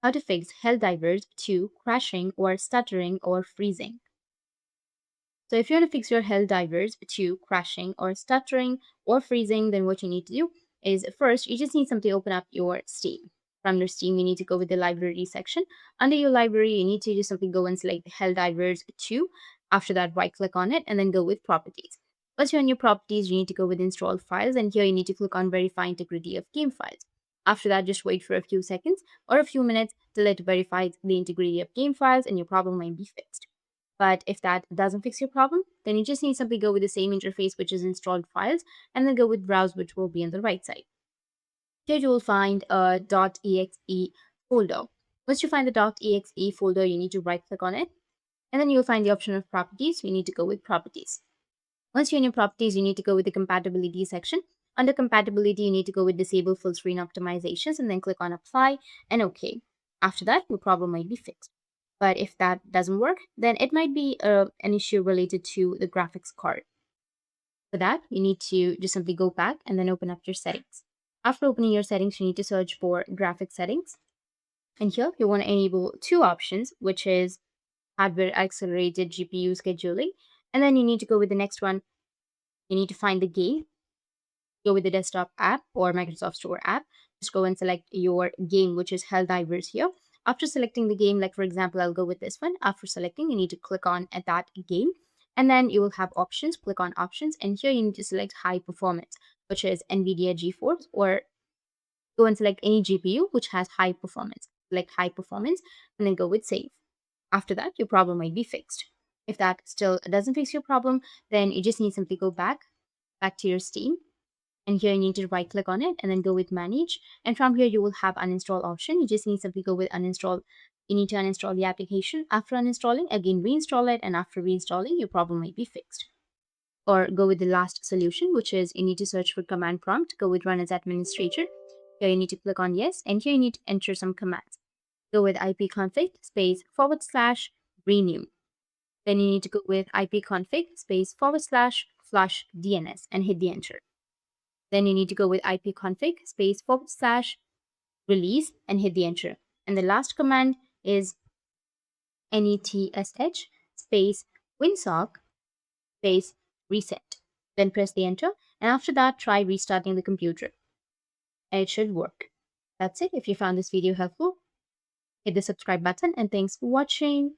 how to fix Helldivers 2 crashing or stuttering or freezing. So if you want to fix your Helldivers 2 crashing or stuttering or freezing, then what you need to do is first, you just need something to open up your Steam. From your Steam, you need to go with the library section. Under your library, you need to just simply go and select Helldivers 2. After that, right click on it and then go with properties. Once you're on your properties, you need to go with install files, and here you need to click on verify integrity of game files. After that, just wait for a few seconds or a few minutes till it verifies the integrity of game files and your problem might be fixed. But if that doesn't fix your problem, then you just need to simply go with the same interface, which is installed files, and then go with browse, which will be on the right side. Here you will find a .exe folder. Once you find the .exe folder, you need to right click on it, and then you'll find the option of properties. You need to go with properties. Once you're in your properties, you need to go with the compatibility section. Under compatibility, you need to go with disable full screen optimizations and then click on apply and OK. After that, your problem might be fixed. But if that doesn't work, then it might be an issue related to the graphics card. For that, you need to just simply go back and then open up your settings. After opening your settings, you need to search for graphics settings. And here you want to enable two options, which is hardware accelerated GPU scheduling. And then you need to go with the next one. You need to find the game, go with the desktop app or Microsoft Store app. Just go and select your game, which is Helldivers here. After selecting the game, like for example, I'll go with this one. After selecting, you need to click on at that game. And then you will have options, click on options. And here you need to select high performance, which is NVIDIA GeForce, or go and select any GPU which has high performance. Select high performance and then go with save. After that, your problem might be fixed. If that still doesn't fix your problem, then you just need simply go back to your Steam, and here you need to right click on it and then go with manage, and from here you will have uninstall option. You just need to simply go with uninstall. You need to uninstall the application. After uninstalling, again reinstall it, and after reinstalling, your problem might be fixed. Or go with the last solution, which is you need to search for command prompt, go with run as administrator. Here you need to click on yes, and here you need to enter some commands. Go with ipconfig space / renew. Then you need to go with ipconfig space / flush DNS and hit the enter. Then you need to go with ipconfig space / release and hit the enter. And the last command is netsh space winsock space reset. Then press the enter, and after that, try restarting the computer. And it should work. That's it. If you found this video helpful, hit the subscribe button, and thanks for watching.